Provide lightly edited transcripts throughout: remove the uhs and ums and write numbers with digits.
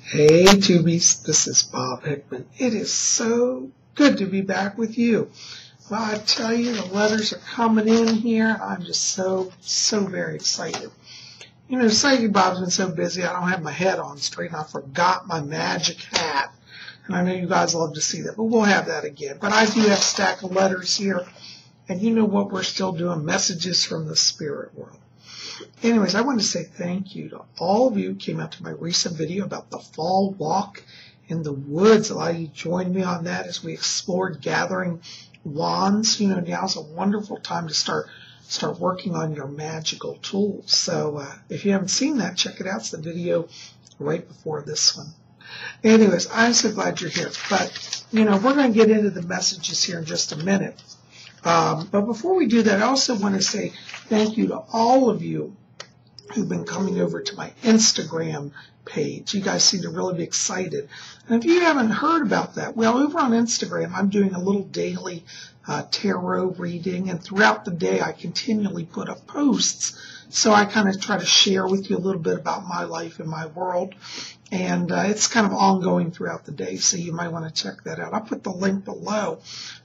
Hey Tubies, this is Bob Hickman. It is so good to be back with you. Well, I tell you, the letters are coming in here. I'm just so very excited. You know, Psychic Bob's been so busy, I don't have my head on straight, and I forgot my magic hat. And I know you guys love to see that, but we'll have that again. But I do have a stack of letters here, and you know what we're still doing, messages from the spirit world. Anyways, I want to say thank you to all of you who came out to my recent video about the fall walk in the woods. A lot of you joined me on that as we explored gathering wands. You know, now's a wonderful time to start working on your magical tools. So if you haven't seen that, check it out. It's the video right before this one. Anyways, I'm so glad you're here. But, you know, we're going to get into the messages here in just a minute. But before we do that, I also want to say thank you to all of you who've been coming over to my Instagram page. You guys seem to really be excited. And if you haven't heard about that, well, over on Instagram, I'm doing a little daily tarot reading. And throughout the day, I continually put up posts. So I kind of try to share with you a little bit about my life and my world. And it's kind of ongoing throughout the day, so you might want to check that out. I'll put the link below.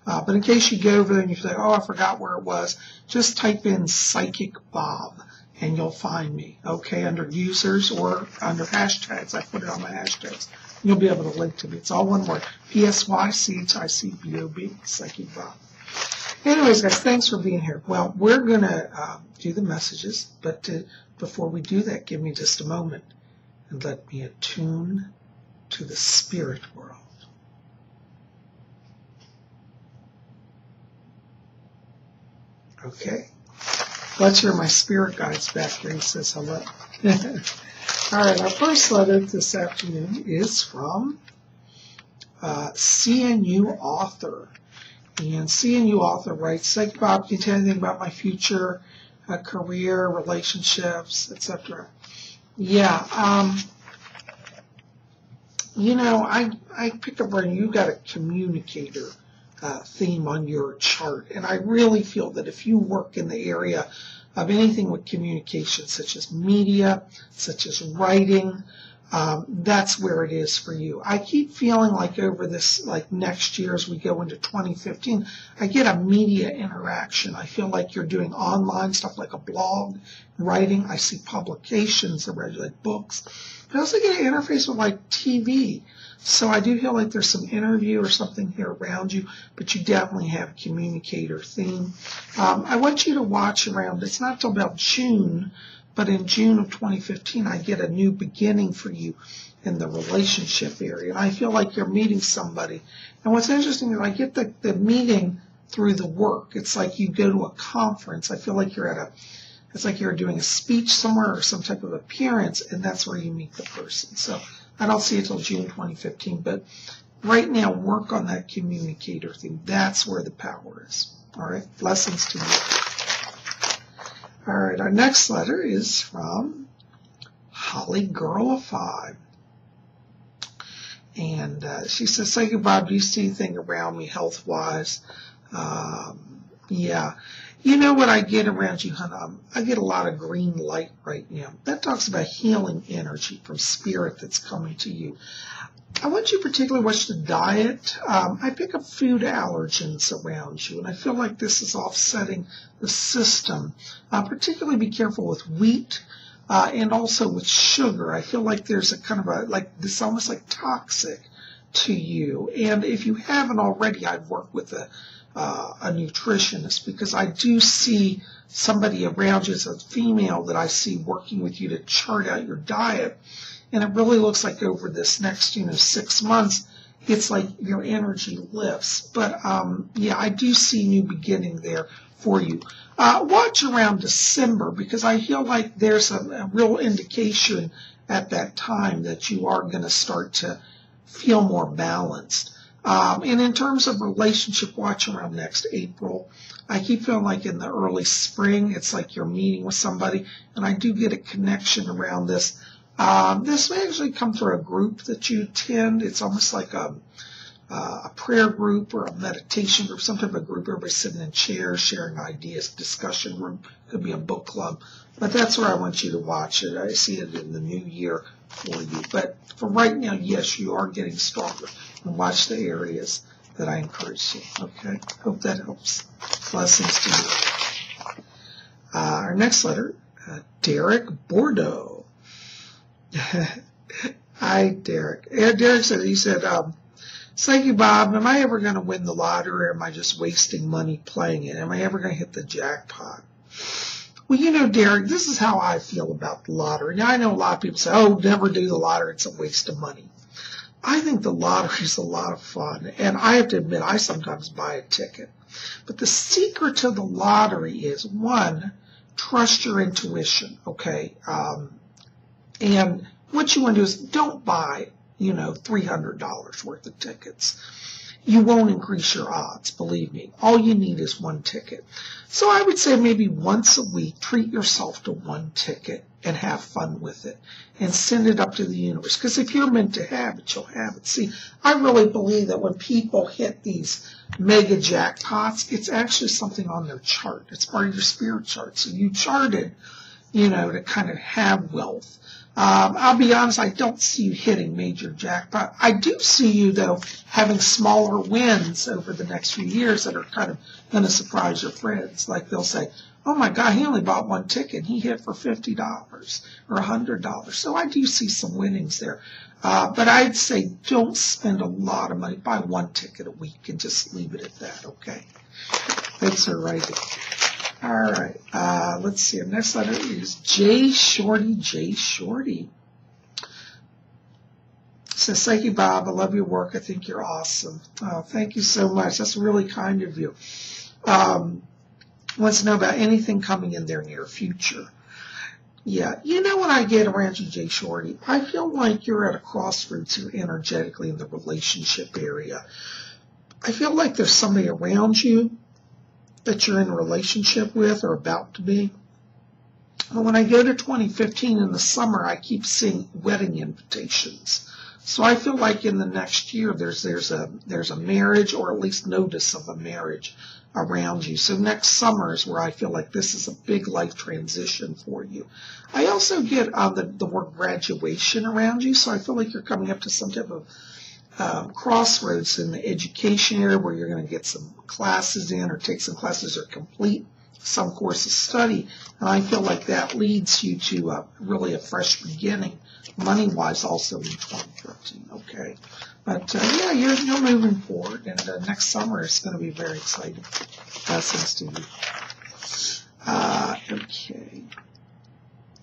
But in case you go over there and you say, oh, I forgot where it was, just type in Psychic Bob, and you'll find me, okay, under users or under hashtags. I put it on my hashtags. You'll be able to link to me. It's all one word, PSYCHICBOB, Psychic Bob. Anyways, guys, thanks for being here. Well, we're going to do the messages, but before we do that, give me just a moment and let me attune to the spirit world. Okay. Let's hear my spirit guides back here. He says hello. All right, our first letter this afternoon is from CNU Author. And CNU Author writes, Psychic Bob, can you tell anything about my future, career, relationships, etc.? Yeah, you know, I pick up where you got a communicator theme on your chart, and I really feel that if you work in the area of anything with communication, such as media, such as writing, that's where it is for you. I keep feeling like over this, like next year as we go into 2015, I get a media interaction. I feel like you're doing online stuff like a blog, writing. I see publications, like books. But I also get an interface with like TV. So I do feel like there's some interview or something here around you, but you definitely have a communicator theme. I want you to watch around, it's not until about June, but in June of 2015, I get a new beginning for you in the relationship area. And I feel like you're meeting somebody. And what's interesting is I get the meeting through the work. It's like you go to a conference. I feel like it's like you're doing a speech somewhere or some type of appearance, and that's where you meet the person. So I don't see it till June 2015, but right now, work on that communicator thing. That's where the power is. All right, blessings to you. All right, our next letter is from Holly Girlify. And she says, Psychic Bob, do you see anything around me health-wise? Yeah. You know what I get around you, honey? I get a lot of green light right now. That talks about healing energy from spirit that's coming to you. I want you to particularly watch the diet. I pick up food allergens around you, and I feel like this is offsetting the system. Particularly be careful with wheat and also with sugar. I feel like there's a kind of like this almost like toxic to you. And if you haven't already, I'd work with a nutritionist, because I do see somebody around you as a female that I see working with you to chart out your diet. And it really looks like over this next, 6 months, it's like your energy lifts. But, yeah, I do see new beginning there for you. Watch around December, because I feel like there's a real indication at that time that you are going to start to feel more balanced. And in terms of relationship, watch around next April. I keep feeling like in the early spring, it's like you're meeting with somebody, and I do get a connection around this. This may actually come through a group that you attend. It's almost like a prayer group or a meditation group, some type of group. Everybody's sitting in chairs, sharing ideas, discussion room. Could be a book club. But that's where I want you to watch it. I see it in the new year for you. But for right now, yes, you are getting stronger. And watch the areas that I encourage you. Okay? Hope that helps. Blessings to you. Our next letter, Derek Bordeaux. Hi, Derek. Yeah, Derek said, thank you, Bob. Am I ever going to win the lottery, or am I just wasting money playing it? Am I ever going to hit the jackpot? Well, you know, Derek, this is how I feel about the lottery. Now, I know a lot of people say, oh, never do the lottery. It's a waste of money. I think the lottery is a lot of fun. And I have to admit, I sometimes buy a ticket. But the secret to the lottery is, one, trust your intuition, okay? And what you want to do is don't buy, $300 worth of tickets. You won't increase your odds, believe me. All you need is one ticket. So I would say maybe once a week, treat yourself to one ticket and have fun with it and send it up to the universe. Because if you're meant to have it, you'll have it. See, I really believe that when people hit these mega jackpots, it's actually something on their chart. It's part of your spirit chart. So you charted, to kind of have wealth. I'll be honest, I don't see you hitting major jackpot. I do see you, though, having smaller wins over the next few years that are kind of going to surprise your friends. Like they'll say, oh, my God, he only bought one ticket. He hit for $50 or $100. So I do see some winnings there. But I'd say don't spend a lot of money. Buy one ticket a week and just leave it at that, okay? That's all right. All right, let's see. Our next letter is J. Shorty. J. Shorty. Says, thank you, Bob. I love your work. I think you're awesome. Oh, thank you so much. That's really kind of you. Wants to know about anything coming in their near future. Yeah, when I get around you, J. Shorty, I feel like you're at a crossroads here energetically in the relationship area. I feel like there's somebody around you that you're in a relationship with or about to be. But when I go to 2015 in the summer, I keep seeing wedding invitations. So I feel like in the next year there's a marriage, or at least notice of a marriage around you. So next summer is where I feel like this is a big life transition for you. I also get the word graduation around you, so I feel like you're coming up to some type of crossroads in the education area where you're going to get some classes in or take some classes or complete some course of study. And I feel like that leads you to really a fresh beginning, money-wise, also in 2013, okay? But, yeah, you're moving forward, and next summer is going to be very exciting. Blessings to you. Okay.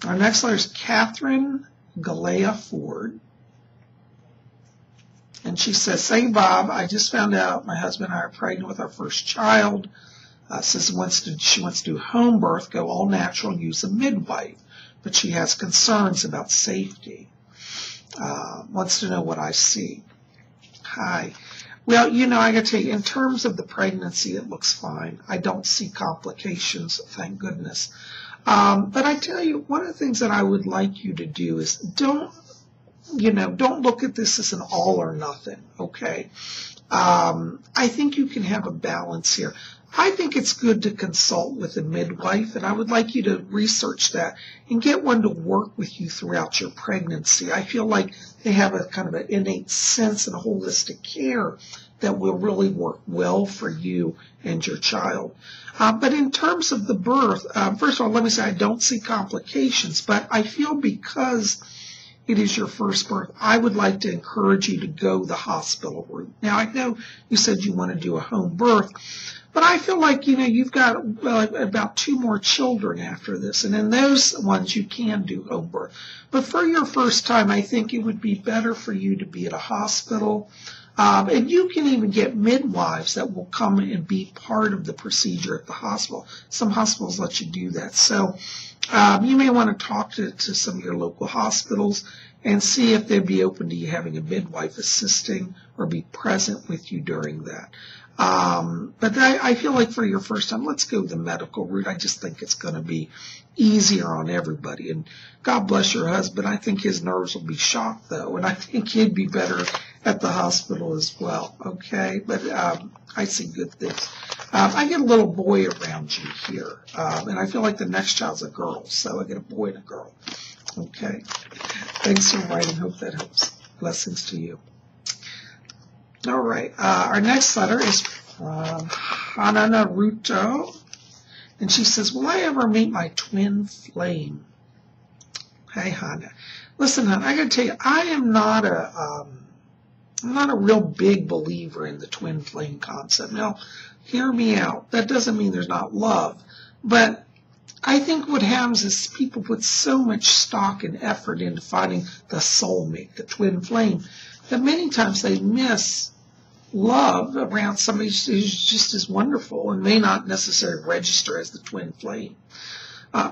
Our next letter is Catherine Galea Ford. And she says, hey, Bob, I just found out my husband and I are pregnant with our first child. Says she wants to do home birth, go all natural, and use a midwife. But she has concerns about safety. Wants to know what I see. Hi. Well, I got to tell you, in terms of the pregnancy, it looks fine. I don't see complications, thank goodness. But I tell you, one of the things that I would like you to do is don't look at this as an all or nothing, okay? I think you can have a balance here. I think it's good to consult with a midwife, and I would like you to research that and get one to work with you throughout your pregnancy. I feel like they have a kind of an innate sense and a holistic care that will really work well for you and your child. But in terms of the birth, first of all, let me say I don't see complications, but I feel because it is your first birth, I would like to encourage you to go the hospital route. Now, I know you said you want to do a home birth, but I feel like, you've got about 2 more children after this, and in those ones you can do home birth. But for your first time, I think it would be better for you to be at a hospital. And you can even get midwives that will come and be part of the procedure at the hospital. Some hospitals let you do that. So you may want to talk to some of your local hospitals and see if they'd be open to you having a midwife assisting or be present with you during that. But I feel like for your first time, let's go the medical route. I just think it's going to be easier on everybody. And God bless your husband. I think his nerves will be shocked, though, and I think he'd be better at the hospital as well, okay? But I see good things. I get a little boy around you here, and I feel like the next child's a girl, so I get a boy and a girl. Okay. Thanks for writing. Hope that helps. Blessings to you. All right. Our next letter is from Hana Naruto. And she says, will I ever meet my twin flame? Hey, Hana. Listen, Hana, I got to tell you, I am not a real big believer in the twin flame concept. Now, hear me out. That doesn't mean there's not love. But I think what happens is people put so much stock and effort into finding the soulmate, the twin flame, that many times they miss love around somebody who's just as wonderful and may not necessarily register as the twin flame.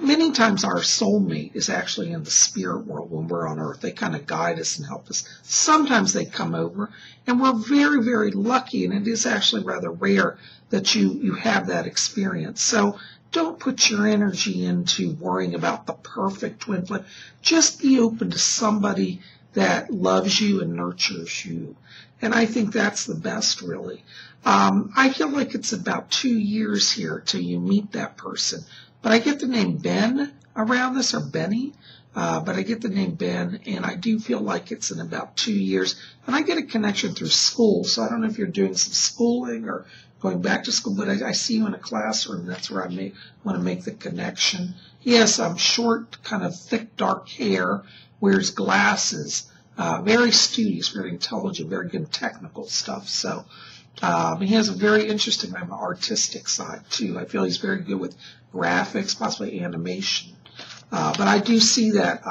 Many times our soulmate is actually in the spirit world when we're on earth. They kind of guide us and help us. Sometimes they come over, and we're very, very lucky, and it is actually rather rare that you have that experience. So don't put your energy into worrying about the perfect twin flame. Just be open to somebody that loves you and nurtures you. And I think that's the best, really. I feel like it's about 2 years here till you meet that person. But I get the name Ben around this, or Benny. But I get the name Ben, and I do feel like it's in about 2 years. And I get a connection through school, so I don't know if you're doing some schooling or going back to school, but I see you in a classroom. That's where I want to make the connection. Yes, short, kind of thick, dark hair, wears glasses, very studious, very intelligent, very good technical stuff. So he has a very interesting artistic side, too. I feel he's very good with graphics, possibly animation. But I do see that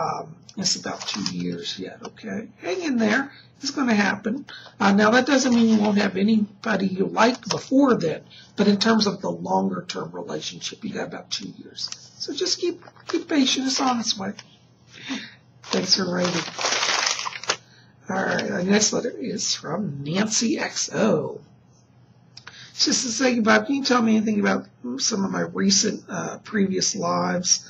it's about 2 years yet, okay? Hang in there. It's going to happen. Now, that doesn't mean you won't have anybody you like before then, but in terms of the longer-term relationship, you got about 2 years. So just keep patient. It's on its way. Thanks for writing. All right, our next letter is from Nancy XO. She says, "Say, Bob, can you tell me anything about some of my recent previous lives?"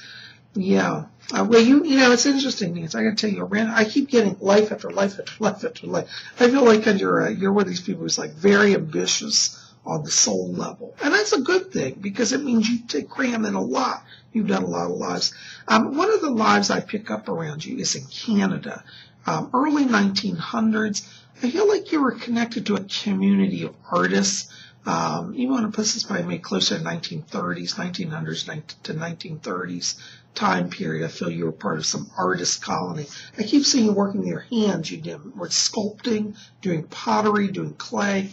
Yeah. Well, you know, it's interesting, Nancy. I got to tell you, I keep getting life after life after life after life. I feel like you're one of these people who's like very ambitious on the soul level, and that's a good thing because it means you cram in a lot. You've done a lot of lives. One of the lives I pick up around you is in Canada, early 1900s. I feel like you were connected to a community of artists. You want to put this by maybe closer to 1930s, 1900s to 1930s time period. I feel you were part of some artist colony. I keep seeing you working with your hands. You were sculpting, doing pottery, doing clay,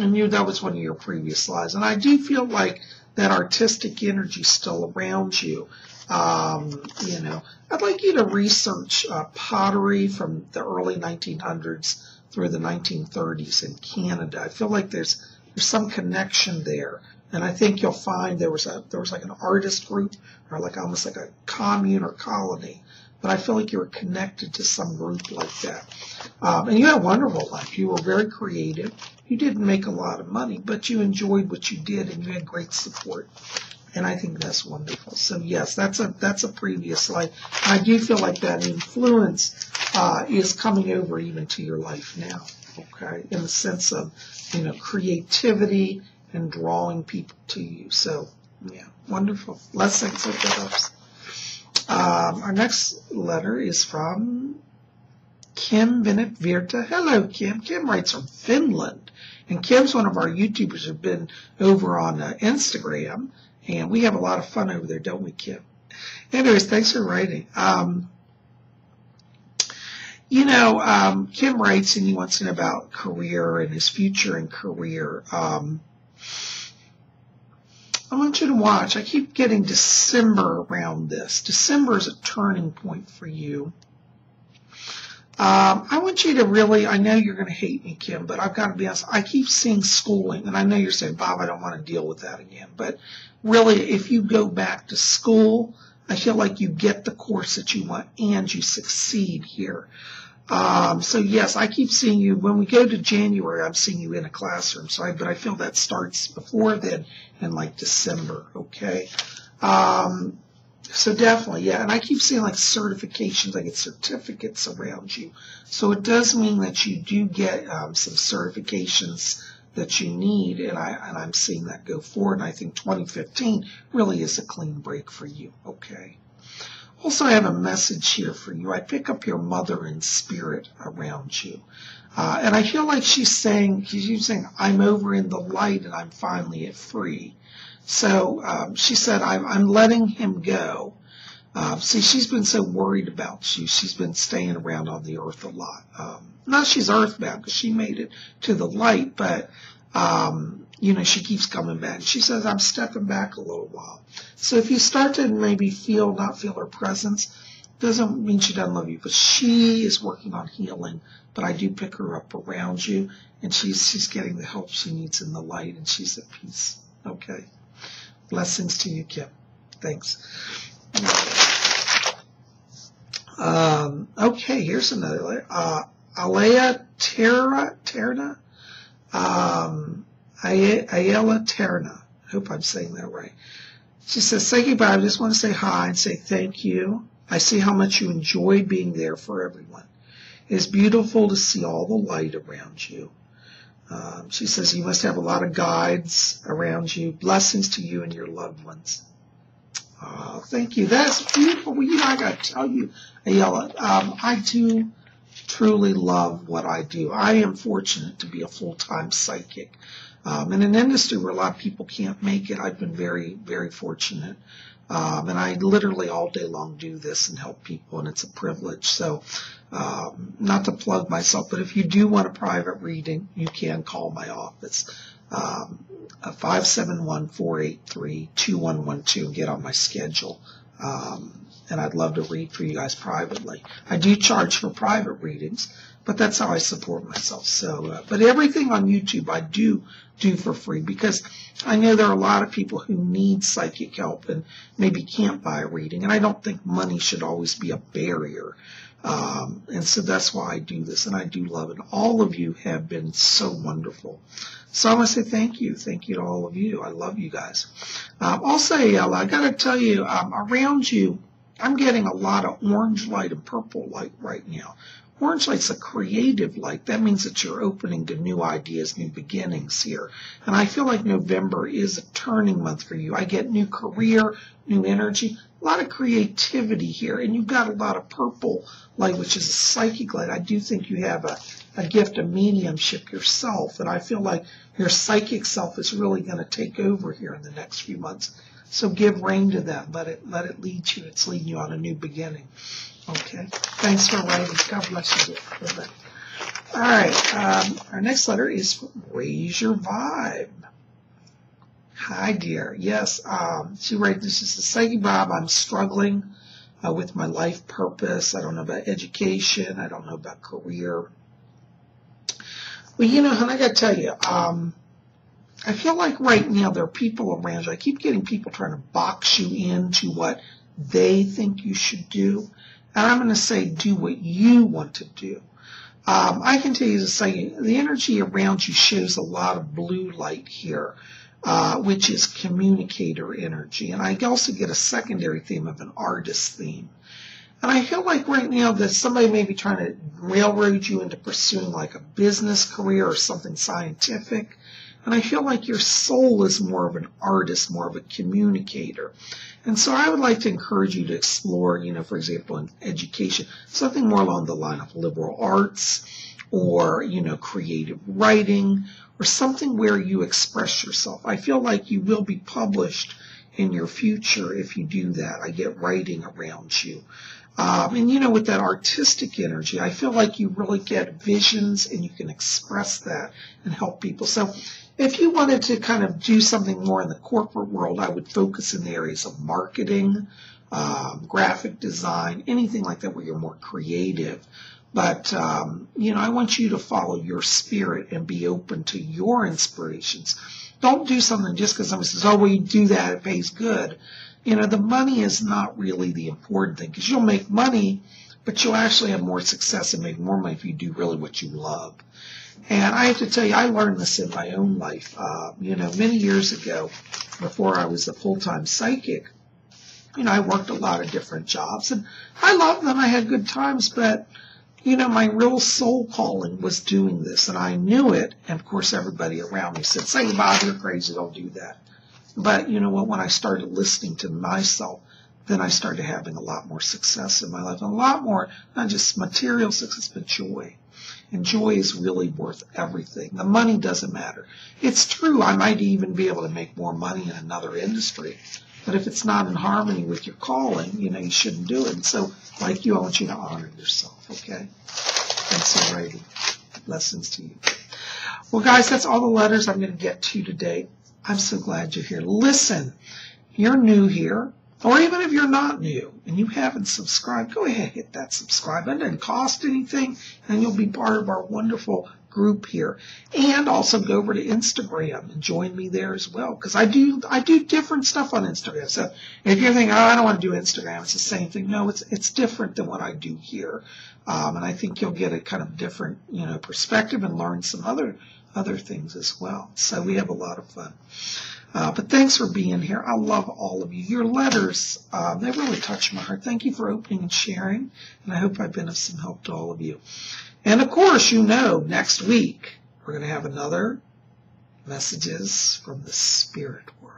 and that was one of your previous lives. And I do feel like that artistic energy is still around you. You know, I'd like you to research pottery from the early 1900s through the 1930s in Canada. I feel like there's some connection there, and I think you'll find there was like an artist group or like almost like a commune or colony, but I feel like you were connected to some group like that. And you had a wonderful life. You were very creative. You didn't make a lot of money, but you enjoyed what you did, and you had great support. And I think that's wonderful. So yes, that's a previous life. I do feel like that influence is coming over even to your life now. Okay, in the sense of, you know, creativity and drawing people to you. So, yeah, wonderful. Blessings. Hope that helps. Our next letter is from Kim Bennett Virta. Hello, Kim. Kim writes from Finland. And Kim's one of our YouTubers who've been over on Instagram. And we have a lot of fun over there, don't we, Kim? Anyways, thanks for writing. You know, Kim writes and he wants to know about career and his future in career. I want you to watch. I keep getting December around this. December is a turning point for you. I want you to really, I know you're going to hate me, Kim, but I've got to be honest. I keep seeing schooling, and I know you're saying, Bob, I don't want to deal with that again. But really, if you go back to school, I feel like you get the course that you want and you succeed here. So yes, I keep seeing you. When we go to January, I'm seeing you in a classroom. But I feel that starts before then in like December. Okay. So definitely, yeah. And I keep seeing like certifications, I get certificates around you. So it does mean that you do get some certifications that you need, and I'm seeing that go forward. And I think 2015 really is a clean break for you. Okay. Also, I have a message here for you. I pick up your mother in spirit around you. And I feel like she's saying, I'm over in the light and I'm finally free. So she said, I'm letting him go. See, she's been so worried about you. She's been staying around on the earth a lot. Not she's earthbound because she made it to the light, but, she keeps coming back. She says, I'm stepping back a little while. So if you start to maybe not feel her presence, doesn't mean she doesn't love you, but she is working on healing. But I do pick her up around you, and she's getting the help she needs in the light, and she's at peace. Okay. Blessings to you, Kim. Thanks. Okay, here's another letter. Alea Terna. Ayala Terna. I hope I'm saying that right. She says, say goodbye. I just want to say hi and say thank you. I see how much you enjoyed being there for everyone. It is beautiful to see all the light around you. She says, you must have a lot of guides around you. Blessings to you and your loved ones. Thank you. That's beautiful. Well, I got to tell you, Ayala, I do truly love what I do. I am fortunate to be a full-time psychic. In an industry where a lot of people can't make it, I've been very, very fortunate. And I literally all day long do this and help people, and it's a privilege. So, not to plug myself, but if you do want a private reading, you can call my office, 571-483-2112, and get on my schedule. And I'd love to read for you guys privately. I do charge for private readings, but that's how I support myself. So, but everything on YouTube I do for free, because I know there are a lot of people who need psychic help and maybe can't buy a reading, and I don't think money should always be a barrier. And so that's why I do this, and I do love it. All of you have been so wonderful. So I want to say thank you. Thank you to all of you. I love you guys. Also, I got to tell you, around you, I'm getting a lot of orange light and purple light right now. Orange light's a creative light. That means that you're opening to new ideas, new beginnings here. And I feel like November is a turning month for you. I get new career, new energy, a lot of creativity here. And you've got a lot of purple light, which is a psychic light. I do think you have a gift of mediumship yourself. And I feel like your psychic self is really going to take over here in the next few months. So give rein to that. Let it lead you. It's leading you on a new beginning. Okay. Thanks for writing. God bless you. All right. Our next letter is Raise Your Vibe. Hi, dear. Yes. She writes, this is the Psychic Bob. I'm struggling with my life purpose. I don't know about education. I don't know about career. Well, hon, I got to tell you, I feel like right now there are people around you. I keep getting people trying to box you into what they think you should do. And I'm going to say do what you want to do. I can tell you the energy around you shows a lot of blue light here, which is communicator energy. And I also get a secondary theme of an artist theme. And I feel like right now that somebody may be trying to railroad you into pursuing like a business career or something scientific. And I feel like your soul is more of an artist, more of a communicator. And so I would like to encourage you to explore, for example, in education, something more along the line of liberal arts or, creative writing or something where you express yourself. I feel like you will be published in your future if you do that. I get writing around you. And with that artistic energy, I feel like you really get visions and you can express that and help people. So if you wanted to kind of do something more in the corporate world, I would focus in the areas of marketing, graphic design, anything like that where you're more creative. But, I want you to follow your spirit and be open to your inspirations. Don't do something just because somebody says, oh, well, you do that, it pays good. The money is not really the important thing because you'll make money, but you'll actually have more success and make more money if you do really what you love. And I have to tell you, I learned this in my own life. Many years ago, before I was a full-time psychic, I worked a lot of different jobs and I loved them. I had good times, but my real soul calling was doing this, and I knew it. And of course, everybody around me said, "Say, Bob, you're crazy. Don't do that." But you know what? When I started listening to myself, then I started having a lot more success in my life, and a lot more, not just material success, but joy. And joy is really worth everything. The money doesn't matter. It's true, I might even be able to make more money in another industry, but if it's not in harmony with your calling, you shouldn't do it. And so, like you, I want you to honor yourself, okay? Thanks, alrighty. Blessings to you. Well, guys, that's all the letters I'm going to get to today. I'm so glad you're here. Listen, you're new here, or even if you're not new and you haven't subscribed, go ahead, hit that subscribe. It doesn't cost anything, and you'll be part of our wonderful group here. And also go over to Instagram and join me there as well, because I do different stuff on Instagram. So if you're thinking, oh, I don't want to do Instagram, it's the same thing. No, it's different than what I do here. And I think you'll get a kind of different, perspective and learn some other things as well. So we have a lot of fun. But thanks for being here. I love all of you. Your letters, they really touch my heart. Thank you for opening and sharing, and I hope I've been of some help to all of you. And of course, next week we're going to have another Messages from the Spirit World.